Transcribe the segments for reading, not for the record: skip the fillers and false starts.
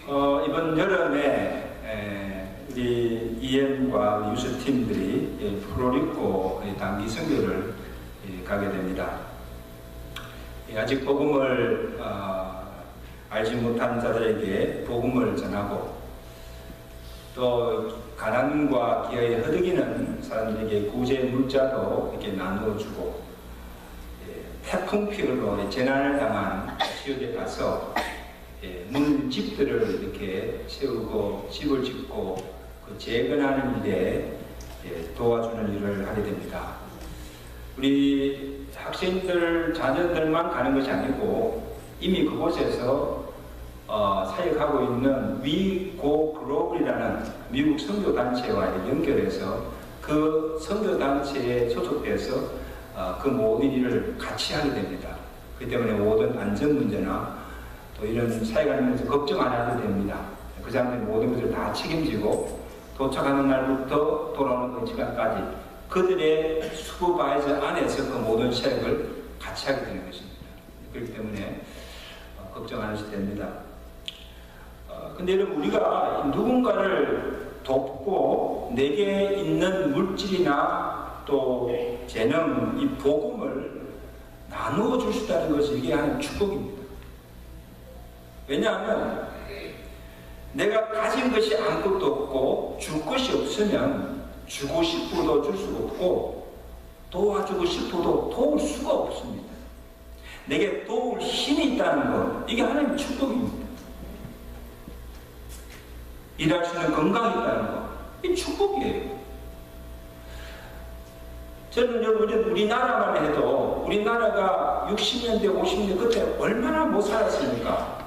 이번 여름에 우리 EM과 유스팀들이 푸르리코 단기 선교를 가게 됩니다. 아직 복음을 알지 못한 자들에게 복음을 전하고 또 가난과 기아에 허덕이는 사람들에게 구제 물자도 이렇게 나누어주고 태풍 피해로 재난을 당한 지역에 가서 물집들을 이렇게 세우고 집을 짓고 그 재건하는 일에 도와주는 일을 하게 됩니다. 우리 학생들, 자녀들만 가는 것이 아니고 이미 그곳에서 사역하고 있는 위고 글로벌이라는 미국 선교단체와 연결해서 그 선교단체에 소속돼서 그 모든 일을 같이 하게 됩니다. 그렇기 때문에 모든 안전 문제나 또 이런 사역하는 면에서 걱정 안 해도 됩니다. 그 사람들이 모든 것을 다 책임지고 도착하는 날부터 돌아오는 그 시간까지 그들의 슈퍼바이저 안에서 그 모든 사역을 같이 하게 되는 것입니다. 그렇기 때문에 걱정 안 하셔도 됩니다. 근데 여러분, 우리가 누군가를 돕고 내게 있는 물질이나 또 재능, 이 복음을 나누어 줄 수 있다는 것이 이게 하나의 축복입니다. 왜냐하면 내가 가진 것이 아무것도 없고 줄 것이 없으면 주고 싶어도 줄 수가 없고 도와주고 싶어도 도울 수가 없습니다. 내게 도울 힘이 있다는 것, 이게 하나님의 축복입니다. 일할 수 있는 건강이 있다는 것, 이게 축복이에요. 저는 우리나라만 해도 우리나라가 60년대, 50년대 그때 얼마나 못 살았습니까?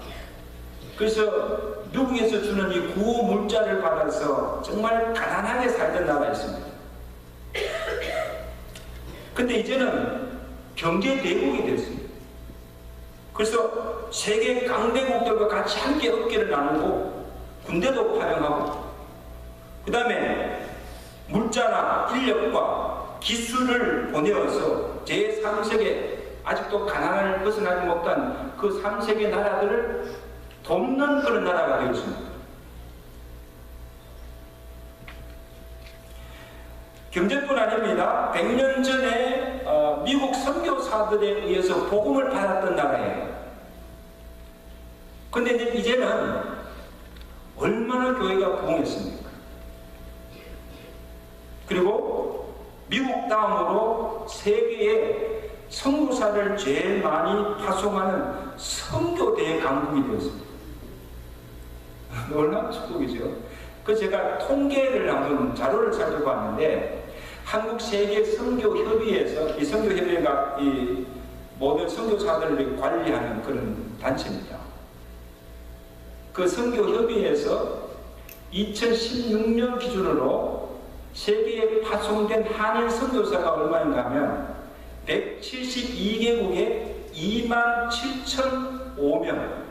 그래서 미국에서 주는 이 구호 물자를 받아서 정말 가난하게 살던 나라가 있습니다. 근데 이제는 경제 대국이 됐습니다. 그래서 세계 강대국들과 같이 함께 어깨를 나누고 군대도 활용하고 그 다음에 물자나 인력과 기술을 보내어서 제3세계 아직도 가난을 벗어나지 못한 그 3세계 나라들을 돕는 그런 나라가 되었습니다. 경제뿐 아닙니다. 100년 전에 미국 선교사들에 의해서 복음을 받았던 나라예요. 근데 이제는 얼마나 교회가 부흥했습니까? 그리고 미국 다음으로 세계에 선교사를 제일 많이 파송하는 선교대 강국이 되었습니다. 놀라운 축복이죠. 그 제가 통계를 한번 자료를 살펴봤는데 한국 세계 선교협의회에서 이 선교협의회가 이 모든 선교사들을 관리하는 그런 단체입니다. 그 선교협의회에서 2016년 기준으로 세계에 파송된 한인 선교사가 얼마인가 하면 172개국에 27,005명.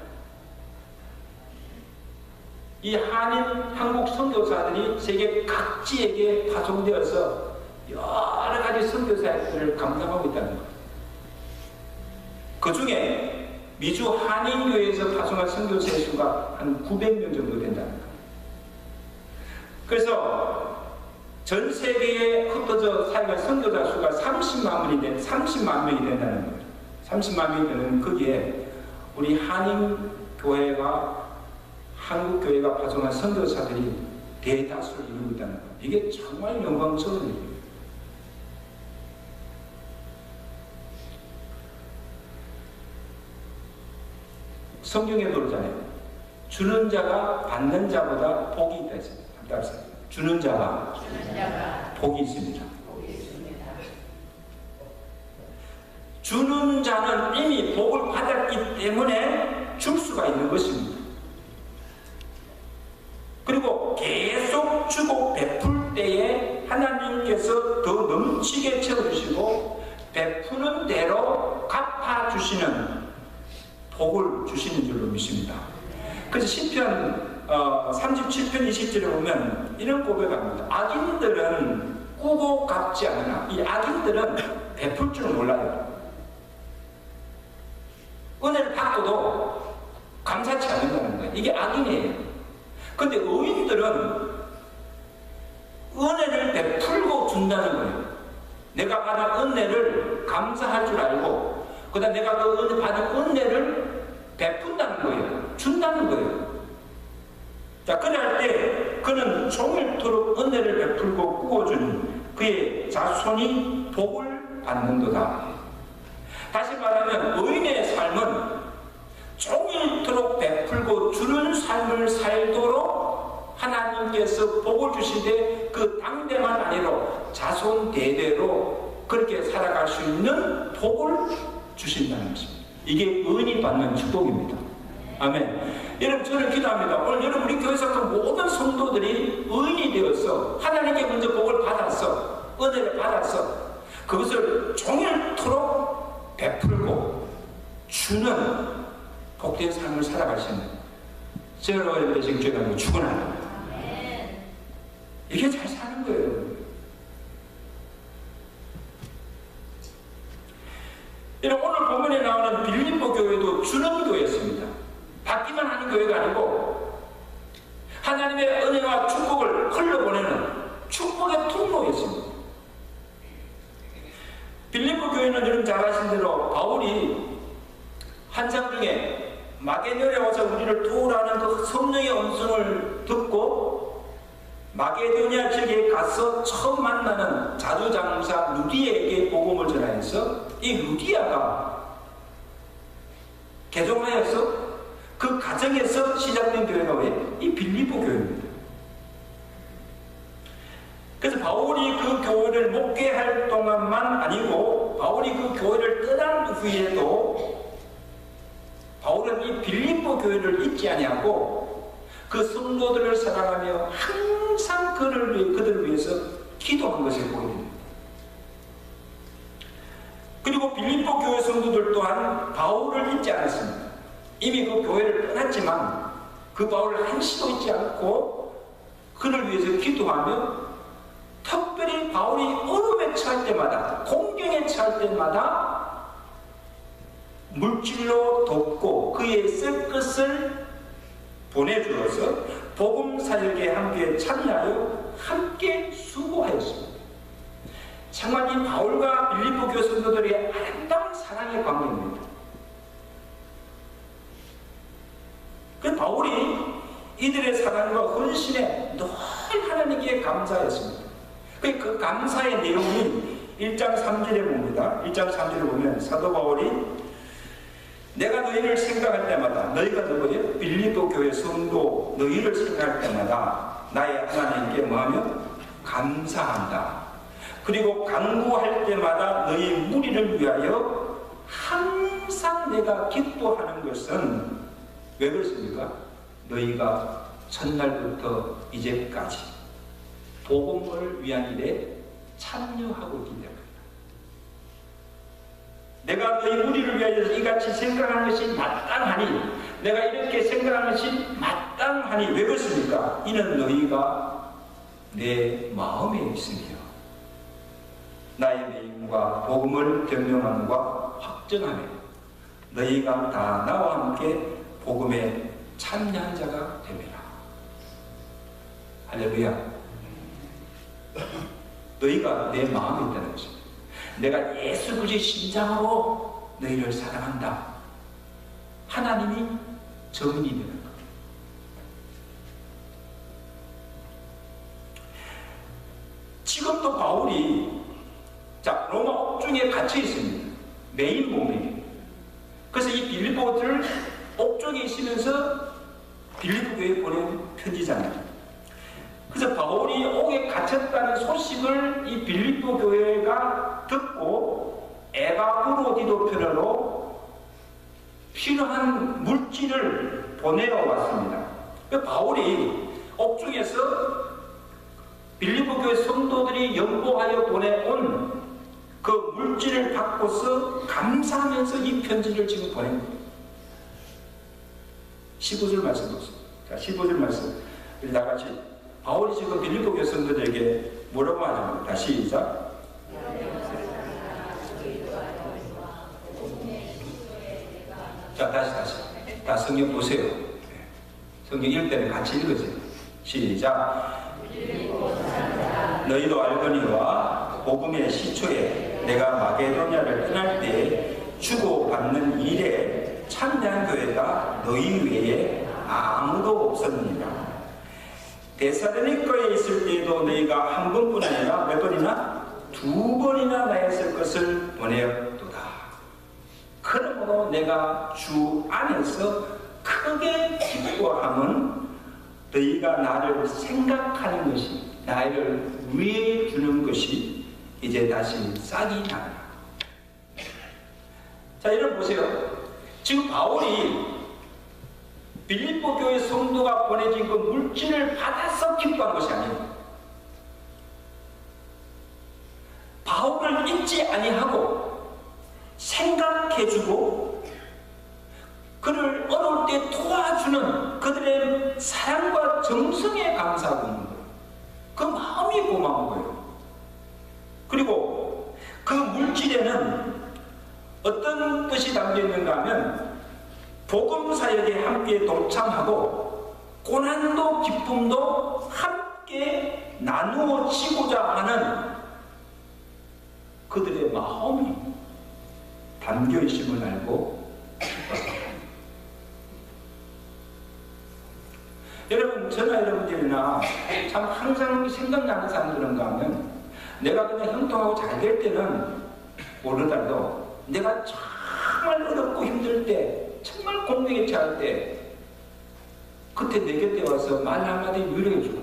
이 한인 한국 선교사들이 세계 각지에게 파송되어서 여러 가지 선교사들을 감당하고 있다는 거예요. 그 중에 미주 한인교회에서 파송한 선교사의 수가 한 900명 정도 된다는 거예요. 그래서 전 세계에 흩어져 사역한 선교사 수가 30만 명이 된다는 거예요. 30만 명이 되는 거기에 우리 한인교회와 한국교회가 파송한 선교사들이 대다수를 이루고 있다는 거예요. 이게 정말 영광스러운 일이에요. 성경에도 그러잖아요. 주는 자가 받는 자보다 복이 있다 했습니다. 주는 자가 복이 있습니다. 주는 자는 이미 복을 받았기 때문에 줄 수가 있는 것입니다. 그리고 계속 주고 베풀 때에 하나님께서 더 넘치게 채워주시고 베푸는 대로 갚아주시는 복을 주시는 줄로 믿습니다. 그래서 시편 37편 20절에 보면 이런 고백합니다. 악인들은 꾸고 갚지 않으나 이 악인들은 베풀 줄 몰라요. 은혜를 받고도 감사치 않는다는 거예요. 거예요. 이게 악인이에요. 근데 의인들은 은혜를 베풀고 준다는 거예요. 내가 받은 은혜를 감사할 줄 알고, 그 다음 내가 그 은혜 받은 은혜를 베푼다는 거예요. 준다는 거예요. 자, 그럴 때 그는 종일토록 은혜를 베풀고 꾸어준 그의 자손이 복을 받는도다. 다시 말하면 의인의 삶은 종일토록 베풀고 주는 삶을 살도록 하나님께서 복을 주시되 그 당대만 아니라 자손 대대로 그렇게 살아갈 수 있는 복을 주신다는 것입니다. 이게 의인이 받는 축복입니다. 아멘. 여러분, 저는 기도합니다. 오늘 여러분 우리 교회 속한 모든 성도들이 의인이 되어서 하나님께 먼저 복을 받았어, 은혜를 받았어, 그것을 종일토록 베풀고 주는 복된 삶을 살아가시는 저를 지금 교회가 축원합니다. 이게 잘 사는 거예요. 여러분, 오늘 본문에 나오는 빌립보 교회도 주는 교회였습니다. 받기만 하는 교회가 아니고 하나님의 은혜와 축복을 흘려보내는 축복의 통로였습니다. 빌립보 교회는 여러분 잘 아신 대로 바울이 한상 중에 마게도냐에 와서 우리를 도우라는 그 성령의 음성을 듣고 마게도냐 지역에 가서 처음 만나는 자주장사 루디아에게 복음을 전하여서 이 루디아가 개종하여서 그 가정에서 시작된 교회가 왜? 이 빌립보 교회입니다. 그래서 바울이 그 교회를 목회할 동안만 아니고 바울이 그 교회를 떠난 후에도 바울은 이 빌립보 교회를 잊지 아니하고 그 성도들을 사랑하며 항상 그들을 위해서 기도한 것을 보게 됩니다. 그리고 빌립보 교회 성도들 또한 바울을 잊지 않았습니다. 이미 그 교회를 떠났지만 그 바울을 한시도 잊지 않고 그를 위해서 기도하며 특별히 바울이 어려움에 처할 때마다, 공경에 처할 때마다 물질로 돕고 그의 쓸 것을 보내주어서 복음 사역에 함께 참여하여 함께 수고하였습니다. 정말 이 바울과 빌립보 교회 성도들의 아름다운 사랑의 관계입니다. 그 바울이 이들의 사랑과 헌신에 늘 하나님께 감사했습니다. 그 감사의 내용이 1장 3절에 봅니다. 1장 3절에 보면 사도 바울이 내가 너희를 생각할 때마다, 너희가 누구예요? 빌립보 교회 성도 너희를 생각할 때마다 나의 하나님께 뭐하며? 감사한다. 그리고 간구할 때마다 너희 무리를 위하여 항상 내가 기뻐하는 것은 왜 그렇습니까? 너희가 첫날부터 이제까지 복음을 위한 일에 참여하고 있기 때문입니다. 내가 너희 무리를 위하여 이같이 생각하는 것이 마땅하니, 내가 이렇게 생각하는 것이 마땅하니 왜 그렇습니까? 이는 너희가 내 마음에 있으며 나의 메임과 복음을 변명함과 확정하며 너희가 다 나와 함께 복음에 참여한 자가 됩니다. 할렐루야. 너희가 내 마음에 있다는 것입니다. 내가 예수 그리스도의 심장으로 너희를 사랑한다. 하나님이 증인이 되는 것. 지금도 바울이 로마 옥중에 갇혀 있습니다. 메인 몸에. 그래서 이 빌립보들을 옥중에 있으면서 빌립보 교회에 보낸 편지잖아요. 그래서 바울이 옥에 갇혔다는 소식을 이 빌립보 교회가 듣고 에바브로디도 편으로 필요한 물질을 보내어 왔습니다. 바울이 옥중에서 빌립보 교회 성도들이 연보하여 보내온 그 물질을 받고서 감사하면서 이 편지를 지금 보낸 거예요. 15절 말씀 보세요. 자, 15절 말씀. 우리 다 같이. 바울이 지금 빌립보 교회 성도들에게 뭐라고 하죠? 다시 시작. 자, 다시. 다 성경 보세요. 성경 읽을 때는 같이 읽으세요. 시작. 너희도 알거니와 복음의 시초에 내가 마게도냐를 떠날 때 주고받는 일에 참여한 교회가 너희 외에 아무도 없었느니라. 데살로니가에 있을 때에도 너희가 한 번뿐 아니라 몇 번이나? 2번이나 나였을 것을 보내었도다. 그러므로 내가 주 안에서 크게 기뻐함은 너희가 나를 생각하는 것이, 나를 위해 주는 것이 이제 다시 싹이 나라. 자, 여러분 보세요. 지금 바울이 빌립보 교회 성도가 보내진 그 물질을 받아서 기뻐한 것이 아니에요. 바울을 잊지 아니하고 생각해주고 그를 어려울 때 도와주는 그들의 사랑과 정성에 감사하고 있는 거예요. 그 마음이 고마운 거예요. 그리고 그 물질에는 어떤 뜻이 담겨 있는가 하면 복음사역에 함께 동참하고 고난도 기쁨도 함께 나누어지고자 하는 그들의 마음이 담겨 있음을 알고 여러분, 저나 여러분들이나 참 항상 생각나는 사람들은가 하면 내가 그냥 형통하고 잘 될 때는 모르더라도 내가 정말 어렵고 힘들 때, 정말 공경에 처할 때 그때 내 곁에 와서 말 한마디 위로해주고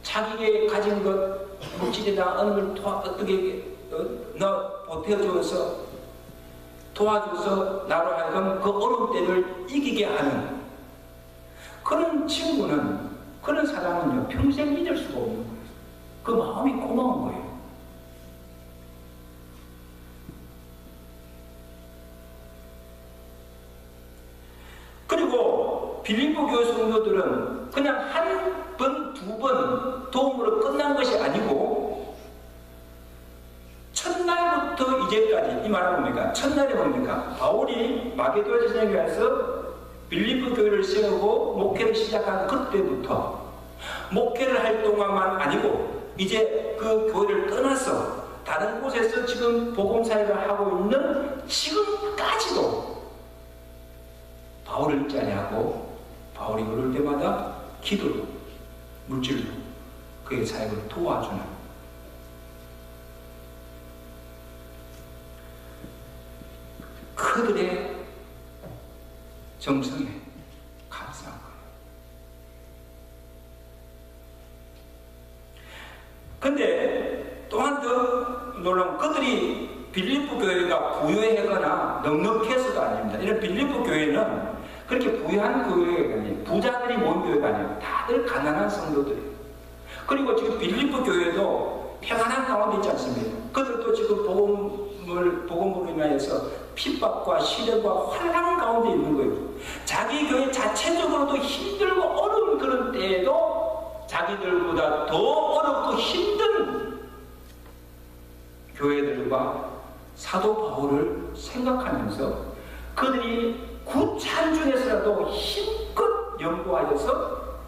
자기가 가진 것 물질이나 어느 걸 어떻게 보태줘서 도와줘서 나로 하여금 그 어려운 때를 이기게 하는 그런 친구는, 그런 사람은요 평생 잊을 수가 없는 거예요. 그 마음이 고마운 거예요. 그리고 빌립보 교회 성도들은 그냥 한 번, 2번 도움으로 끝난 것이 아니고 첫날부터 이제까지, 이 말은 뭡니까? 첫날이 뭡니까? 바울이 마게도냐 지역에 가서 빌립보 교회를 세우고 목회를 시작한 그때부터 목회를 할 동안만 아니고 이제 그 교회를 떠나서 다른 곳에서 지금 복음사역을 하고 있는 지금까지도 바울을 잊지 아니하고 바울이 그럴 때마다 기도로, 물질로 그의 사역을 도와주는 그들의 정성에 감사한 거예요. 근데 또한 더 놀라운 그들이 빌립보 교회가 부유하거나 넉넉해서가 아닙니다. 이런 빌립보 교회는 그렇게 부유한 교회가 아니에요. 부자들이 모인 교회가 아니에요. 다들 가난한 성도들이에요. 그리고 지금 빌립보 교회도 평안한 가운데 있지 않습니까? 그들도 지금 복음으로 인하여서 핍박과 시련과 환난 가운데 있는 거예요. 자기 교회 자체적으로도 힘들고 어려운 그런 때에도 자기들보다 더 어렵고 힘든 교회들과 사도 바울을 생각하면서 그들이 구찬 중에서라도 힘껏 연구하여서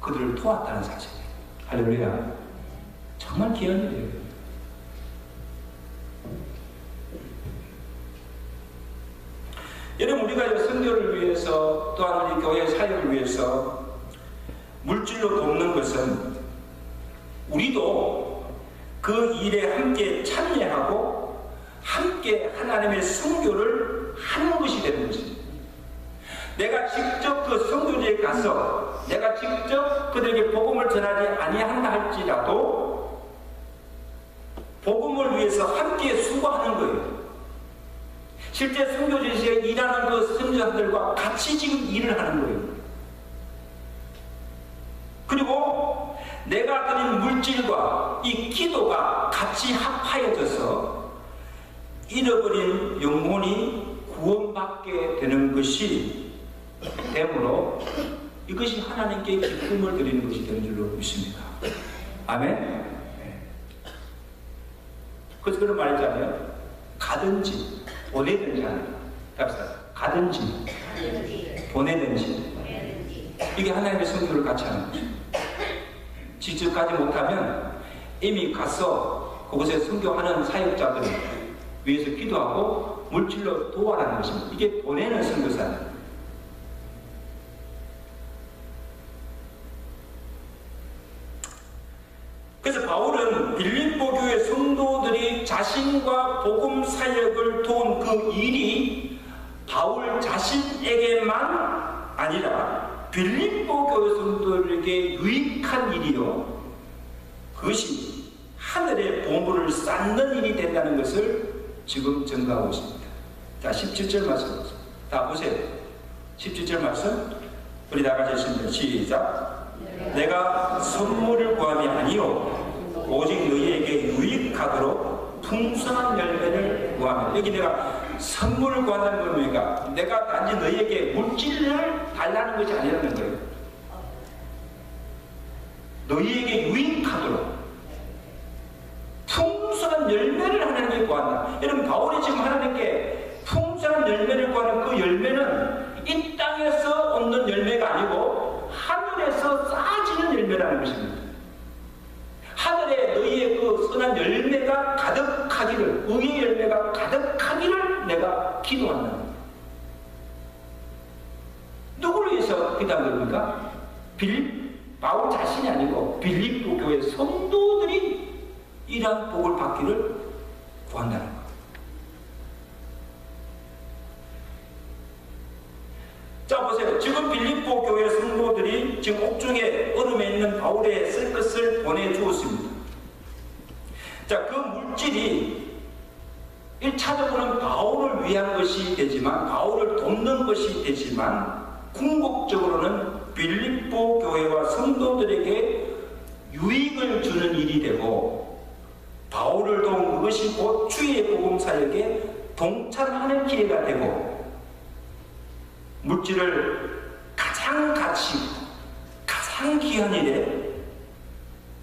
그들을 도왔다는 사실이에요. 할렐루야. 정말 귀한 일이에요. 여러분, 우리가 선교를 위해서 또한 우리 교회 사역을 위해서 물질로 돕는 것은 우리도 그 일에 함께 참여하고 함께 하나님의 선교를 하는 것이 되는 것입니다. 내가 직접 그 선교지에 가서 내가 직접 그들에게 복음을 전하지 아니한다 할지라도 복음을 위해서 함께 수고하는 거예요. 실제 선교지에서 일하는 그 선교사들과 같이 지금 일을 하는 거예요. 그리고 내가 드린 물질과 이 기도가 같이 합하여져서 잃어버린 영혼이 구원받게 되는 것이 되므로 이것이 하나님께 기쁨을 드리는 것이 되는 줄로 믿습니다. 아멘. 그래서 그런 말했잖아요. 가든지 보내든지 하는, 가든지 보내든지 이게 하나님의 성도를 같이 하는 거죠. 직접 가지 못하면 이미 가서 그곳에 선교하는 사역자들을 위해서 기도하고 물질로 도와라는 것입니다. 이게 보내는 선교사입니다. 그래서 바울은 빌립보 교회 성도들이 자신과 복음 사역을 도운 그 일이 바울 자신에게만 아니라 빌립보 교회 성도들에게 유익한 일이요, 그것이 하늘의 보물을 쌓는 일이 된다는 것을 지금 증거하고 있습니다. 자, 17절 말씀 보세요. 다 보세요. 17절 말씀 우리 다 같이 읽습니다. 시작. 내가 선물을 구함이 아니요 오직 너희에게 유익하도록 풍성한 열매를 구하며. 여기 내가 선물을 구한다는 건 뭡니까? 내가 단지 너희에게 물질을 달라는 것이 아니라는 거예요. 너희에게 유익하도록 풍성한 열매를 하나님께 구한다. 여러분, 바울이 지금 하나님께 풍성한 열매를 구하는 그 열매는 이 땅에서 얻는 열매가 아니고 하늘에서 쌓아지는 열매라는 것입니다. 하늘에 너희의 그 선한 열매가 가득하기를, 의의 열매가 가득하기를 내가 기도한다. 누구를 위해서 기도한 겁니까? 바울 자신이 아니고 빌립보 교회 성도들이 이러한 복을 받기를 구한다는 것. 자, 보세요. 지금 빌립보 교회 성도들이 지금 옥중에 얼음에 있는 바울에 쓸 것을 보내주었습니다. 자, 그 물질이 1차적으로는 바울을 위한 것이 되지만, 바울을 돕는 것이 되지만, 궁극적으로는 빌립보 교회와 성도들에게 유익을 주는 일이 되고, 바울을 도운 그것이 곧 주의 복음 사역에 동참하는 기회가 되고, 물질을 가장 가치 있고 가장 귀한 일에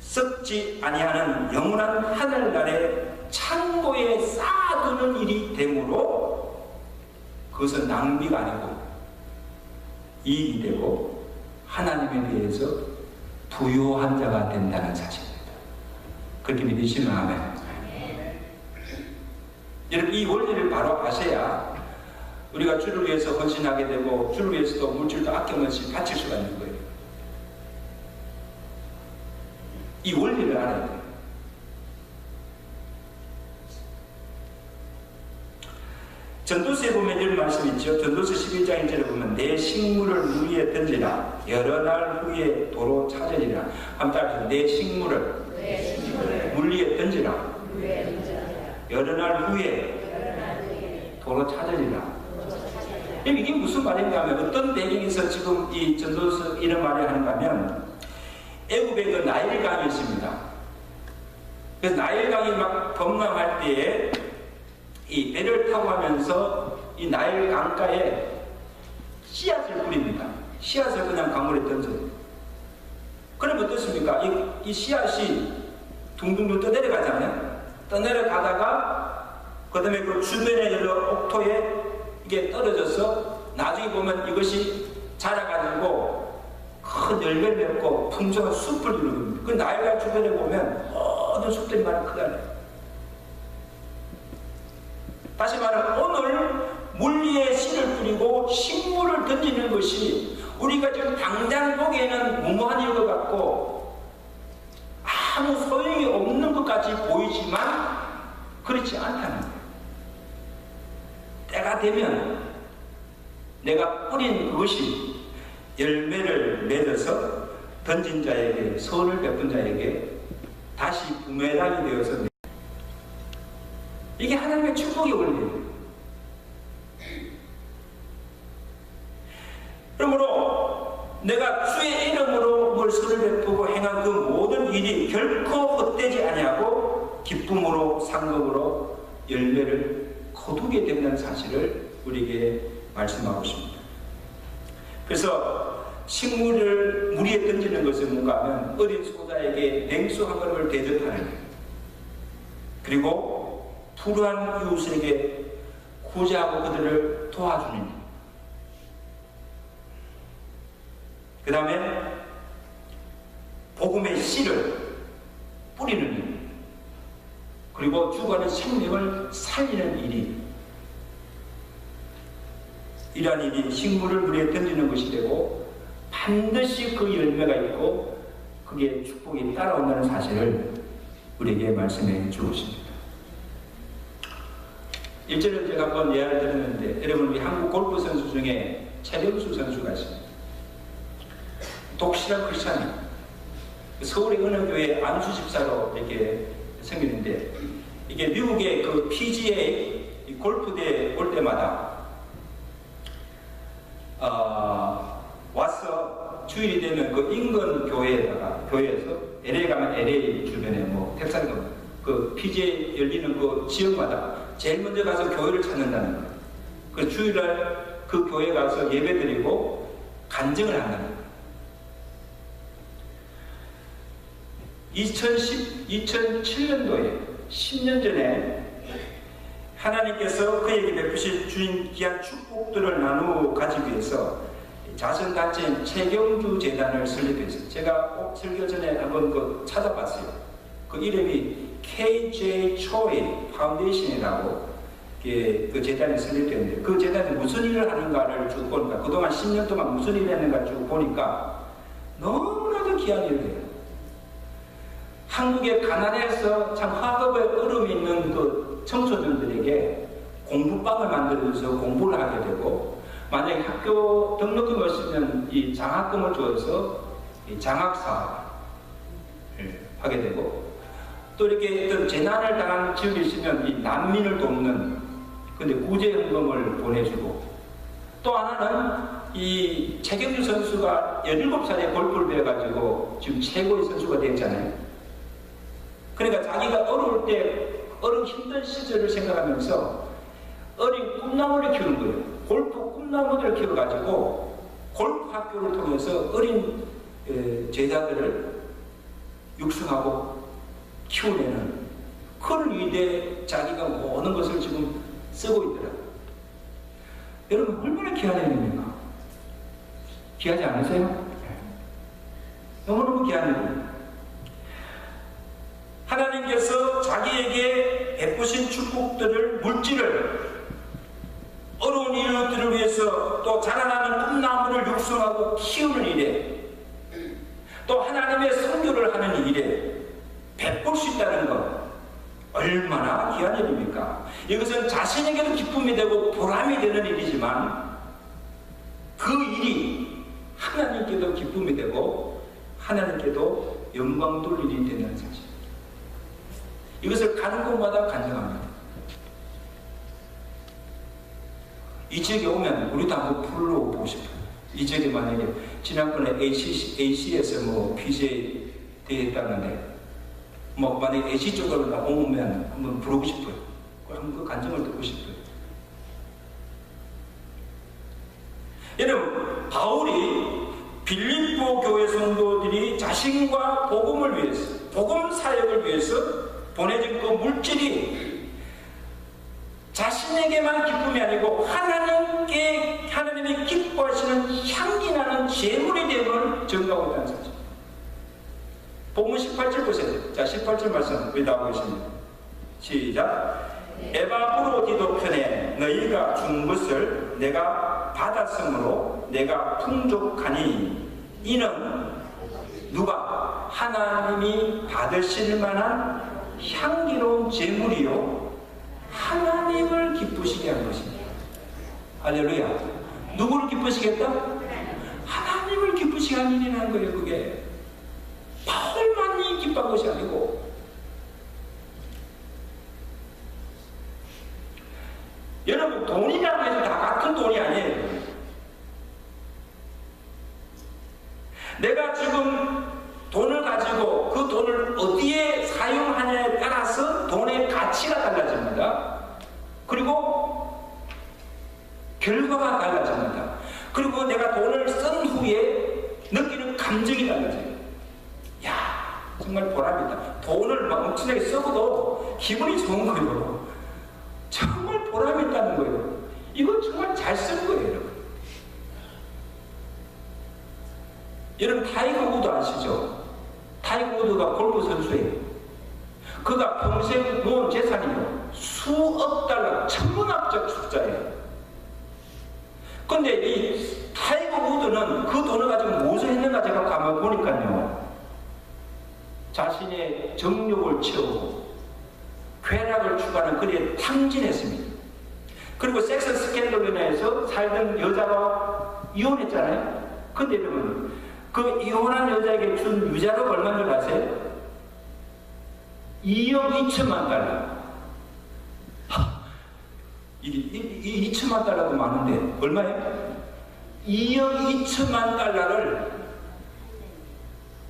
썩지 아니하는 영원한 하늘나라의 창고에 쌓아두는 일이 되므로 그것은 낭비가 아니고 이익이 되고 하나님에 대해서 부요한 자가 된다는 사실입니다. 그렇게 믿으시면 아멘. 여러분, 이 원리를 바로 아셔야 우리가 주를 위해서 헌신하게 되고 주를 위해서도 물질도 아낌없이 바칠 수가 있는 거예요. 이 원리를 알아야 돼요. 전도서에 보면 이런 말씀이 있죠. 전도서 11장 1절에 보면 내 식물을 물 위에 던지라 여러 날 후에 도로 찾으리라. 한번 따라서 내 식물을 물 위에 던지라 여러 날 후에 도로 찾으리라. 이게 무슨 말인가 하면, 어떤 배경에서 지금 이 전도서 이런 말을 하는가 하면, 애굽에 그 나일강이 있습니다. 그래서 나일강이 막 범람할 때에 이 배를 타고 가면서 이 나일강가에 씨앗을 뿌립니다. 씨앗을 그냥 강물에 던져요. 그럼 어떻습니까? 이 씨앗이 둥둥둥 떠내려가잖아요. 떠내려가다가 그 다음에 그 주변의 여러 옥토에 이게 떨어져서 나중에 보면 이것이 자라가지고 큰 열매를 맺고 풍성한 숲을 이루는 그 나일강 주변에 보면 모든 숲들이 많이 크잖아요. 다시 말하면 오늘 물 위에 씨를 뿌리고 식물을 던지는 것이 우리가 지금 당장 보기에는 무모한 일 것 같고 아무 소용이 없는 것 같이 보이지만 그렇지 않다는 거예요. 때가 되면 내가 뿌린 그것이 열매를 맺어서 던진 자에게, 선을 베푼 자에게 다시 부메랑이 되어서, 이게 하나님의 축복의 원리예요. 그러므로 내가 주의 이름으로 뭘 선을 베푸고 행한 그 모든 일이 결코 헛되지 아니하고 기쁨으로 상급으로 열매를 거두게 된다는 사실을 우리에게 말씀하고 있습니다. 그래서 식물을 물 위에 던지는 것은 뭔가 하면 어린 소자에게 냉수 한 그릇을 대접하는 거예요. 그리고 불우한 이웃에게 구제하고 그들을 도와주는 일. 그 다음에 복음의 씨를 뿌리는 일, 그리고 죽어가는 생명을 살리는 일이, 이러한 일이 식물을 물에 던지는 것이 되고 반드시 그 열매가 있고 그게 축복이 따라온다는 사실을 우리에게 말씀해 주었습니다. 1절을 제가 한번 예화를 드렸는데, 여러분 우리 한국 골프 선수 중에 최병수 선수가 있습니다. 독실한 크리스찬이 서울의 어느 교회 안수 집사로 이렇게 생겼는데, 이게 미국의 그 PGA 골프대회 올 때마다 와서 주일이 되면 그 인근 교회에서 LA 가면 LA 주변에 뭐 텍사스 가면 그 PGA 열리는 그 지역마다 제일 먼저 가서 교회를 찾는다는 거예요. 그 주일날 그 교회 가서 예배 드리고 간증을 한다는 거예요. 2007년도에 10년 전에 하나님께서 그에게 베푸신 주인 귀한 축복들을 나누어 가지기 위해서 자선단체인 최경주 재단을 설립했어요. 제가 설교 전에 한번 찾아봤어요. 그 이름이 KJ 초이 파운데이션이라고 그 재단이 설립됐는데, 그 재단이 무슨 일을 하는가를 쭉 보니까, 그동안 10년 동안 무슨 일을 했는가 쭉 보니까 너무나도 귀한 일을 해요. 한국의 가난해서 참 학업에 어려움이 있는 그 청소년들에게 공부방을 만들어서 공부를 하게 되고, 만약에 학교 등록금을 쓰면 이 장학금을 줘서 이 장학사업을 하게 되고, 또 이렇게 어떤 재난을 당한 지역에 있으면 이 난민을 돕는 근데 구제연금을 보내주고, 또 하나는 이 최경주 선수가 17살에 골프를 배워가지고 지금 최고의 선수가 됐잖아요. 그러니까 자기가 어려울 때 힘든 시절을 생각하면서 어린 꿈나무를 키우는 거예요. 골프 꿈나무들을 키워가지고 골프 학교를 통해서 어린 제자들을 육성하고 키워내는 그런 일에 자기가 모든 것을 지금 쓰고 있더라고요. 여러분 얼마나 귀한 일입니까? 귀하지 않으세요? 너무너무 귀한 일입니다. 하나님께서 자기에게 베푸신 축복들을, 물질을, 어려운 이웃들을 위해서, 또 자라나는 꿈나무를 육성하고 키우는 일에, 또 하나님의 선교를 하는 일에 베풀 수 있다는 것, 얼마나 귀한 일입니까? 이것은 자신에게도 기쁨이 되고 보람이 되는 일이지만 그 일이 하나님께도 기쁨이 되고 하나님께도 영광 돌릴 일이 되는 사실, 이것을 가는 곳마다 간증합니다. 이 지역에 오면 우리도 한번 불러보고 싶어요. 이 지역에 만약에 지난번에 AC에서 뭐 PGA 대회 했다는데, 뭐 만약에 AC 쪽으로 오면 한번 부르고 싶어요. 한번 그 간증을 듣고 싶어요. 여러분, 바울이 빌립보 교회 성도들이 자신과 복음을 위해서, 복음 사역을 위해서 보내준 그 물질이 자신에게만 기쁨이 아니고 하나님이 기뻐하시는 향기 나는 재물이 됨을 증거하고 있다는 사실. 본문 18절 보세요. 자, 18절 말씀 우리 나오고 있습니다. 시작. 에바브로디도 편에 너희가 준 것을 내가 받았으므로 내가 풍족하니, 이는 누가? 하나님이 받으실 만한 향기로운 제물이요 하나님을 기쁘시게 한 것입니다. 할렐루야. 누구를 기쁘시겠다? 하나님을 기쁘시게 한 일이라는 거예요. 그게 바울만이 기뻐한 것이 아니고, 여러분 돈이라고 해서 다 같은 돈이 아니에요. 내가 지금 돈을 가지고 그 돈을 어디에 사용하냐에 따라서 돈의 가치가 달라집니다. 그리고 결과가 달라집니다. 그리고 내가 돈을 쓴 후에 느끼는 감정이 달라져요. 야, 정말 보람이다. 돈을 막 엄청나게 써도 기분이 좋은 거예요. 정말 보람이 있다는 거예요. 이건 정말 잘 쓴 거예요, 여러분. 여러분 타이거 우드 아시죠? 타이거 우드가 골프 선수예요. 그가 평생 모은 재산이요 수억 달러, 천문학적 숫자예요. 근데 이 타이거 우드는 그 돈을 가지고 무엇을 했는가 제가 가만 보니까요, 자신의 정욕을 채우고 쾌락을 추구하는 그리에 탕진했습니다. 그리고 섹스 스캔들로 인해서 살던 여자가 이혼했잖아요. 근데 여러분 그 이혼한 여자에게 준 유자료가 얼마인 줄 아세요? 2억 2천만 달러. 이 2천만 달러도 많은데 얼마예요? 2억 2천만 달러를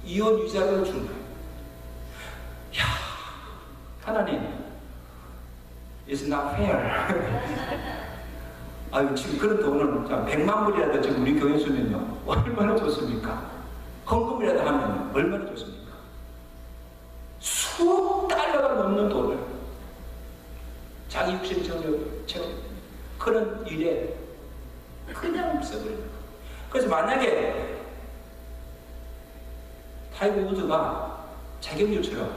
이혼 유자료로 준 거예요. 야, 하나님, it's not fair. 아유, 지금 그런 돈을 100만 불이라도 지금 우리 교회 주면요 얼마나 좋습니까? 헌금이라도 하면 얼마나 좋습니까? 수억 달러가 넘는 돈을 자기 육신 정력을 채워 그런 일에 그냥 써버리는 거예요. 그래서 만약에 타이거 우드가 자격률처럼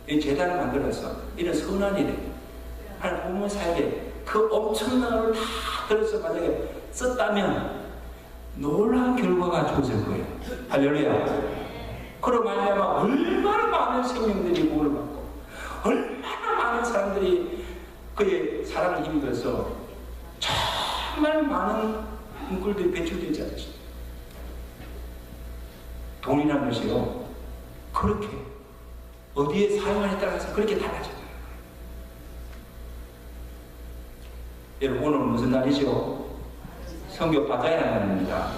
이 재단을 만들어서 이런 선한 일에 하나님 부모 사역에 그 엄청난 걸 다 들어서 만약에 썼다면 놀라운 결과가 주어질 거예요. 할렐루야. 그로 말미암아 얼마나 많은 생명들이 구원을 받고 얼마나 많은 사람들이 그의 사랑을 힘입어서 정말 많은 인물들이 배출되지 않습니까? 돈이라는 것이요 그렇게 어디에 사용하느냐에 따라서 그렇게 달라져요. 여러분 오늘 무슨 날이죠? 성교 받아야 하는 날입니다.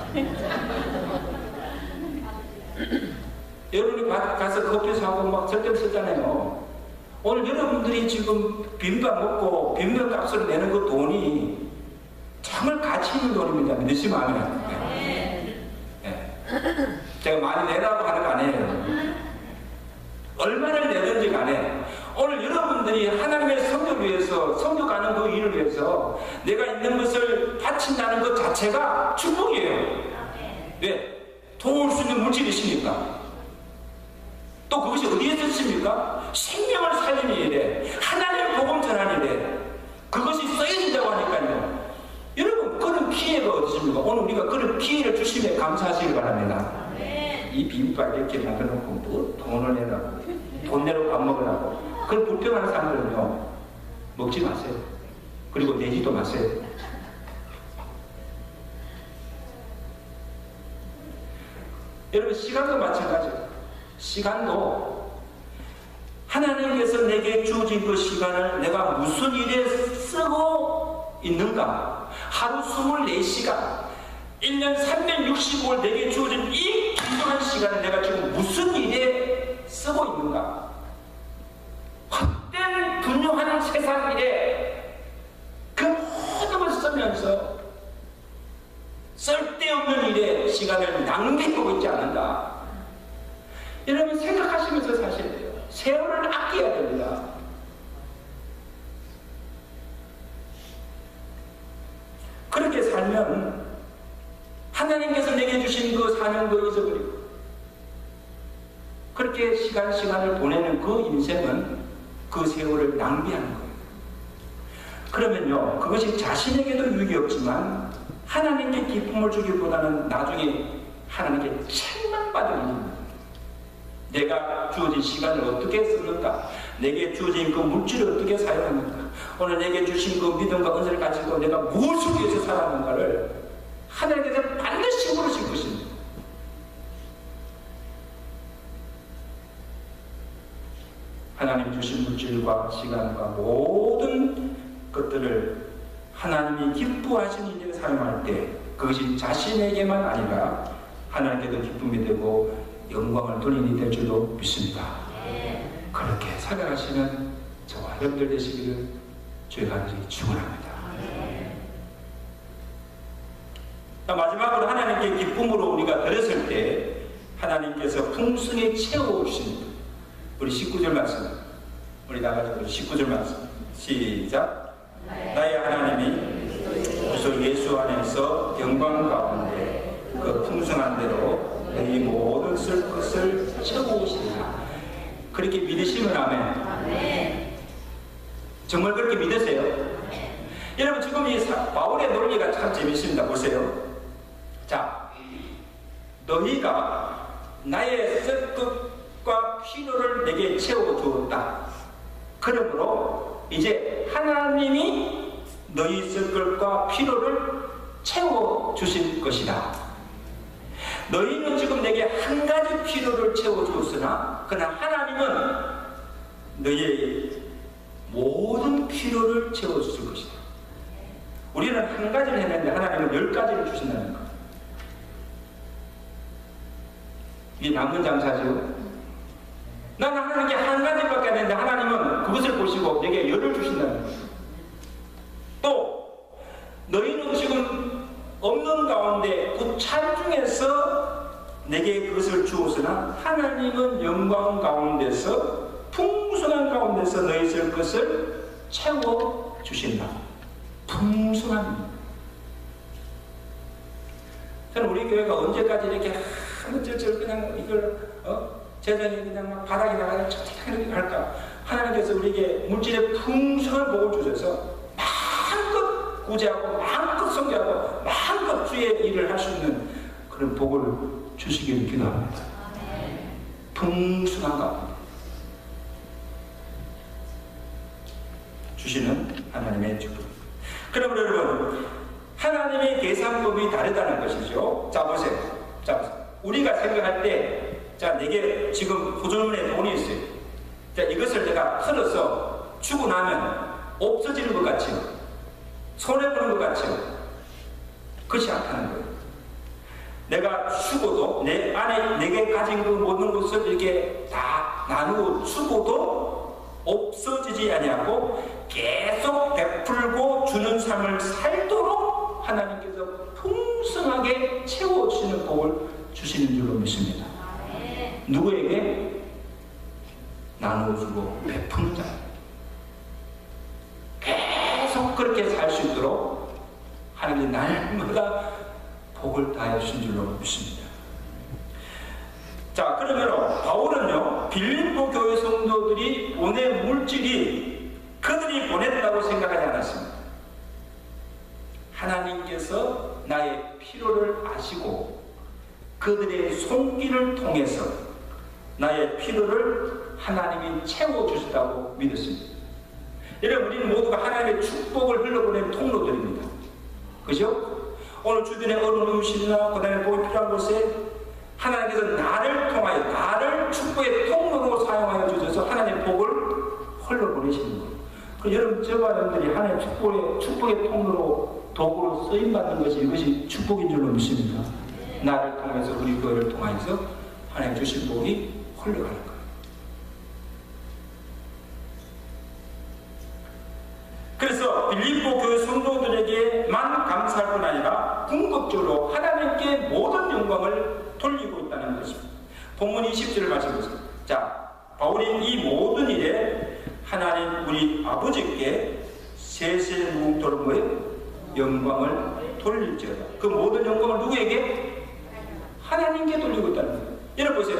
여러분이 가서 커피 사고 막 설정 쓰잖아요. 오늘 여러분들이 지금 비빔밥 먹고 비빔밥 값을 내는 그 돈이 정말 가치 있는 돈입니다. 믿으시면 아멘. 네. 제가 많이 내라고 하는 거 아니에요. 얼마를 내든지 간에 오늘 여러분들이 하나님의 성교를 위해서 성교가는 그 일을 위해서 내가 있는 것을 바친다는 것 자체가 축복이에요. 왜? 도울 수 있는 물질이시니까. 또 그것이 어디에 있습니까? 생명을 살리는 일에 하나님의 복음 전하는 일에 그것이 쓰여진다고 하니까요. 여러분 그런 기회가 어디 있습니까? 오늘 우리가 그런 기회를 주시면 감사하시기 바랍니다. 이 비빔밥 이렇게 만들어놓고 뭐 돈을 내라고 돈 내라고 밥 먹으라고 그런 불평하는 사람들은요 먹지 마세요. 그리고 내지도 마세요. 여러분 시간도 마찬가지예요. 시간도 하나님께서 내게 주어진 그 시간을 내가 무슨 일에 쓰고 있는가. 하루 24시간 1년 365일 내게 주어진 이 귀중한 시간을 내가 지금 무슨 일에 쓰고 있는가. 헛된 분노하는 세상 일에 그 모든 걸 쓰면서 쓸데없는 일에 시간을 낭비하고 있지 않는가. 여러분 생각하시면서 사셔야 돼요. 세월을 아껴야 됩니다. 그렇게 살면 하나님께서 내게 주신 그 사는 거 잊어버리고 그렇게 시간을 보내는 그 인생은 그 세월을 낭비하는 거예요. 그러면요 그것이 자신에게도 유익이 없지만 하나님께 기쁨을 주기보다는 나중에 하나님께 책망받을 일입니다. 내가 주어진 시간을 어떻게 쓰는가, 내게 주어진 그 물질을 어떻게 사용하는가, 오늘 내게 주신 그 믿음과 은혜를 가지고 내가 무엇을 위해서 살았는가를 하나님께서 반드시 물으실 것입니다. 하나님 주신 물질과 시간과 모든 것들을 하나님이 기뻐하시는 일에 사용할 때 그것이 자신에게만 아니라 하나님께도 기쁨이 되고 영광을 돌리는 일이 될 줄로 믿습니다. 그렇게 살아가시는 저와 여러분들 되시기를 주의 간절히 축원합니다. 마지막으로 하나님께 기쁨으로 우리가 드렸을 때 하나님께서 풍성히 채워주십니다. 우리 19절 말씀, 우리 나가지고 19절 말씀 시작. 나의 하나님이 그리스도 예수 안에서 영광 가운데 그 풍성한 대로 너희 모든 쓸 것을 채우시리라. 그렇게 믿으시면 아멘. 정말 그렇게 믿으세요? 여러분, 지금 이 바울의 논리가 참 재밌습니다. 보세요. 자, 너희가 나의 쓸 것과 필요를 내게 채워주었다. 그러므로 이제 하나님이 너희 쓸 것과 필요를 채워주실 것이다. 너희는 지금 내게 한 가지 필요를 채워주었으나 그러나 하나님은 너희의 모든 필요를 채워주실 것이다. 우리는 한 가지를 했는데 하나님은 10가지를 주신다는 것. 이게 남은 장사죠. 나는 하나님께 한 가지밖에 안 했는데 하나님은 그것을 보시고 내게 10을 주신다는 거예요. 또 너희는 지금 없는 가운데 고찰 중에서 내게 그것을 주었으나 하나님은 영광 가운데서 풍성한 가운데서 너희 쓸 것을 채워주신다. 풍성합니다. 저는 우리 교회가 언제까지 이렇게 한번절절 그냥 이걸 재정이 그냥 막 바닥에 나가서 척척하게 할까? 하나님께서 우리에게 물질의 풍성한 복을 주셔서 마음껏 구제하고 마음껏 성교하고 마음껏 주의 일을 할 수 있는 그런 복을 주시기를 기도합니다. 풍성한 가운데 주시는 하나님의 축복. 그럼 여러분, 하나님의 계산법이 다르다는 것이죠. 자 보세요. 우리가 생각할 때, 자, 내게 지금 보존문에 돈이 있어요. 자, 이것을 내가 틀어서 주고 나면 없어지는 것 같죠? 손해보는 것 같죠? 그렇지 않다는 거예요. 내가 주고도 내 안에 내게 가진 그 모든 것을 이렇게 다 나누고 주고도 없어지지 아니하고 계속 베풀고 주는 삶을 살도록 하나님께서 풍성하게 채워주시는 복을 주시는 줄로 믿습니다. 누구에게? 나누어주고 베푸는 자. 계속 그렇게 살 수 있도록 하나님이 날마다 복을 다해 주신 줄로 믿습니다. 자, 그러면 바울은요, 빌립보 교회 성도들이 보낸 물질이 그들이 보냈다고 생각하지 않았습니다. 하나님께서 나의 필요를 아시고 그들의 손길을 통해서 나의 필요를 하나님이 채워주시다고 믿었습니다. 여러분, 우리는 모두가 하나님의 축복을 흘러보낸 통로들입니다. 그죠? 오늘 주변에 어려운 음식이나 그 다음에 복이 필요한 곳에 하나님께서 나를 통하여 나를 축복의 통로로 사용하여 주셔서 하나님의 복을 흘러보내시는 거예요. 그 여러분, 저와 여러분들이 하나님의 축복의 통로로 도구로 쓰임받는 것이 이것이 축복인 줄로 믿습니다. 나를 통해서 우리 교회를 통해서 하나님 주신 복이 흘러가는 거예요. 그래서 빌립보 교회 성도들에게만 감사할 뿐 아니라 궁극적으로 하나님께 모든 영광을 돌리고 있다는 것입니다. 본문 20절을 말씀보세요. 자, 바울이 이 모든 일에 하나님 우리 아버지께 세세무토록 뭐예요? 영광을 돌릴지어다. 그 모든 영광을 누구에게? 하나님께 돌리고 있다는 거예요. 여러분 보세요.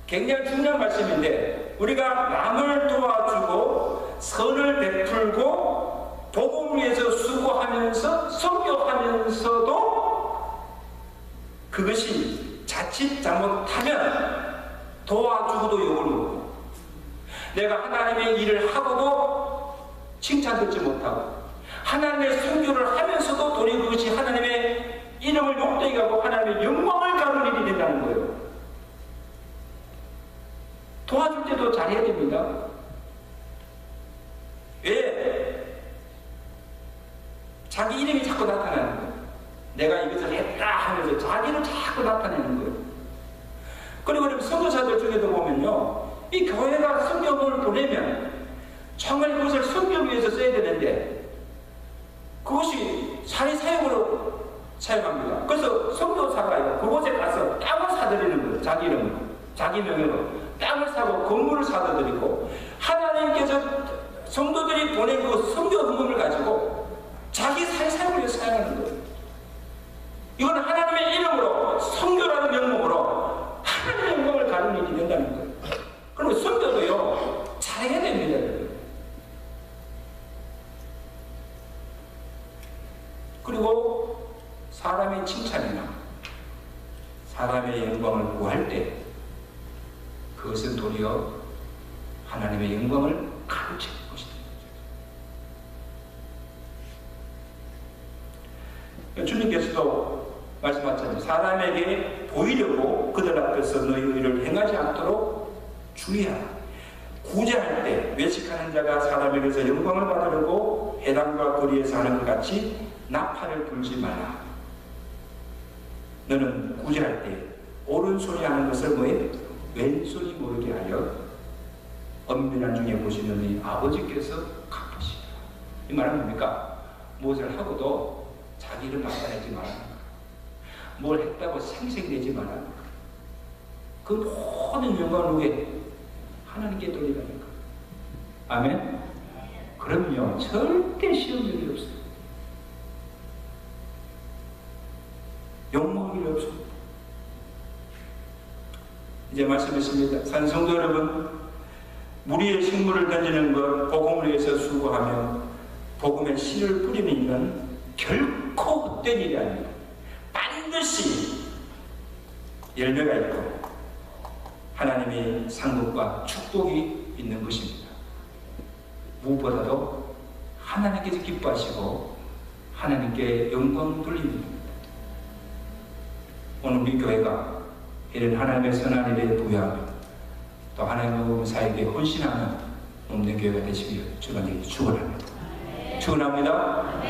굉장히 중요한 말씀인데, 우리가 남을 도와주고 선을 베풀고 복음 위해서 수고하면서 선교하면서도 그것이 자칫 잘못하면 도와주고도 욕을 먹고, 내가 하나님의 일을 하고도 칭찬 듣지 못하고, 하나님의 선교를 하면서도 도리 그것이 하나님의 이름을 욕되게 하고 하나님의 영광을 가는 일이 된다는 거예요. 도와줄 때도 잘해야 됩니다. 왜? 자기 이름이 자꾸 나타나는 거예요. 내가 이것을 했다 하면서 자기를 자꾸 나타내는 거예요. 그리고 선교사들 중에도 보면요, 이 교회가 선교를 보내면 정말 그것을 선교 위해서 써야 되는데 그것이 사회사역으로 사용합니다. 그래서 선교사가 그곳에 가서 땅을 사들이는 거예요. 자기 이름으로, 자기 명예로 땅을 사고 건물을 사들이고, 하나님께서 성도들이 보낸 그 선교 헌금을 가지고 자기 사회사역을 위해서 사용하는 거예요. 이건 하나님의 이름으로 선교라는 명목 사람의 영광을 구할 때 그것은 도리어 하나님의 영광을 가로채는 것이다. 주님께서도 말씀하셨잖아요. 사람에게 보이려고 그들 앞에서 너희 의를 행하지 않도록 주의하라. 구제할 때 외식하는 자가 사람에게서 영광을 받으려고 회당과 거리에서 하는 것 같이 나팔을 불지 말라. 너는 구제할 때 오른손이 하는 것을 뭐해? 왼손이 모르게 하여 엄밀한 중에 보시는 이 아버지께서 갚으시라. 이 말은 뭡니까? 무엇을 하고도 자기를 나타내지 말라는 거야. 뭘 했다고 생색내지 말라는 거야. 그 모든 영광을 누구에? 하나님께 돌리라는 거야. 아멘? 그럼요, 절대 시험 일이 없어요. 욕먹을 일이 없습니다. 이제 말씀했습니다. 산성도 여러분, 무리의 식물을 던지는 것, 복음을 위해서 수고하며 복음의 씨를 뿌리는 일은 결코 헛된 일이 아닙니다. 반드시 열매가 있고 하나님의 상급과 축복이 있는 것입니다. 무엇보다도 하나님께서 기뻐하시고 하나님께 영광 돌립니다. 오늘 우리 교회가 이런 하나님의 선한 일에 부여하며 또 하나님의 사역에 헌신하는 몸된 교회가 되시길 주님께 축원합니다. 축원합니다.